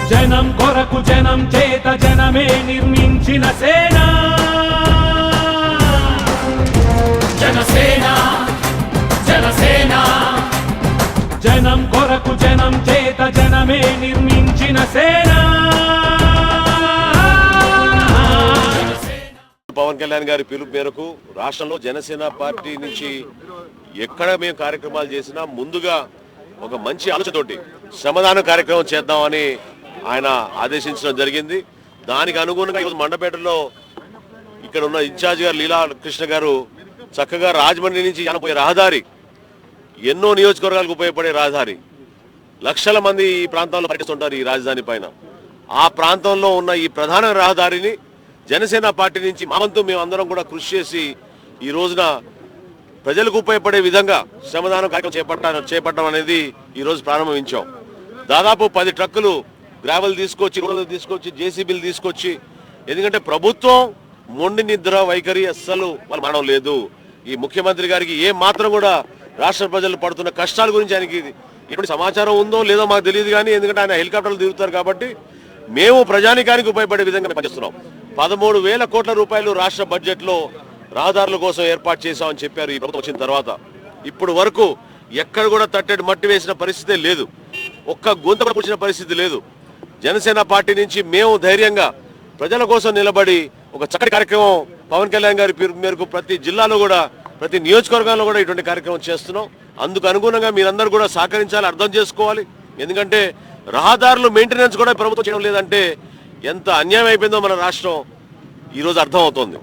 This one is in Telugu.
జనం కొరకు జనం చేత జనమే నిర్మించిన సేన జనసేన జనసేన జనం కొరకు జనం చేత జనమే నిర్మించిన సేన పవన్ కళ్యాణ్ గారి పిలుపు మేరకు రాష్ట్రంలో జనసేన పార్టీ నుంచి ఎక్కడ మేము కార్యక్రమాలు చేసినా ముందుగా ఒక మంచి ఆలోచనతోటి శ్రమదాన కార్యక్రమం చేద్దామని ఆయన ఆదేశించడం జరిగింది. దానికి అనుగుణంగా ఈరోజు మండపేటలో ఇక్కడ ఉన్న ఇన్ఛార్జ్ గారు లీలా కృష్ణ గారు చక్కగా రాజమండ్రి నుంచి పోయే రహదారి, ఎన్నో నియోజకవర్గాలకు ఉపయోగపడే రహదారి, లక్షల మంది ఈ ప్రాంతంలో పర్యటిస్తుంటారు ఈ రాజధాని పైన. ఆ ప్రాంతంలో ఉన్న ఈ ప్రధాన రహదారిని జనసేన పార్టీ నుంచి మా వంతు మేము అందరం కూడా కృషి చేసి ఈ రోజున ప్రజలకు ఉపయోగపడే విధంగా శ్రమదానం కార్యక్రమం చేపట్టడం అనేది ఈరోజు ప్రారంభించాం. దాదాపు 10 ట్రక్కులు గ్రావెల్ తీసుకొచ్చి, రోడ్లు తీసుకొచ్చి, జేసీబీలు తీసుకొచ్చి, ఎందుకంటే ప్రభుత్వం మొండి నిద్ర వైఖరి అస్సలు వాళ్ళు మానడం లేదు. ఈ ముఖ్యమంత్రి గారికి ఏ మాత్రం కూడా రాష్ట్ర ప్రజలు పడుతున్న కష్టాల గురించి ఆయనకి ఎటువంటి సమాచారం ఉందో లేదో మాకు తెలియదు. కానీ ఎందుకంటే ఆయన హెలికాప్టర్లు తిరుగుతారు కాబట్టి మేము ప్రజానికానికి ఉపయోగపడే విధంగా పనిచేస్తున్నాం. 13,000 కోట్ల రూపాయలు రాష్ట్ర బడ్జెట్లో రహదారుల కోసం ఏర్పాటు చేశామని చెప్పారు ఈ ప్రభుత్వం వచ్చిన తర్వాత. ఇప్పుడు వరకు ఎక్కడ కూడా తట్టెడు మట్టి వేసిన పరిస్థితే లేదు, ఒక్క గొంత కూడా పుడిచిన పరిస్థితి లేదు. జనసేన పార్టీ నుంచి మేము ధైర్యంగా ప్రజల కోసం నిలబడి ఒక చక్కటి కార్యక్రమం పవన్ కళ్యాణ్ గారి మేరకు ప్రతి జిల్లాలో కూడా, ప్రతి నియోజకవర్గంలో కూడా ఇటువంటి కార్యక్రమం చేస్తున్నాం. అందుకు అనుగుణంగా మీరందరూ కూడా సహకరించాలి, అర్థం చేసుకోవాలి. ఎందుకంటే రహదారులు మెయింటెనెన్స్ కూడా ప్రభుత్వం చేయడం లేదంటే ఎంత అన్యాయం అయిపోయిందో మన రాష్ట్రం ఈరోజు అర్థమవుతోంది.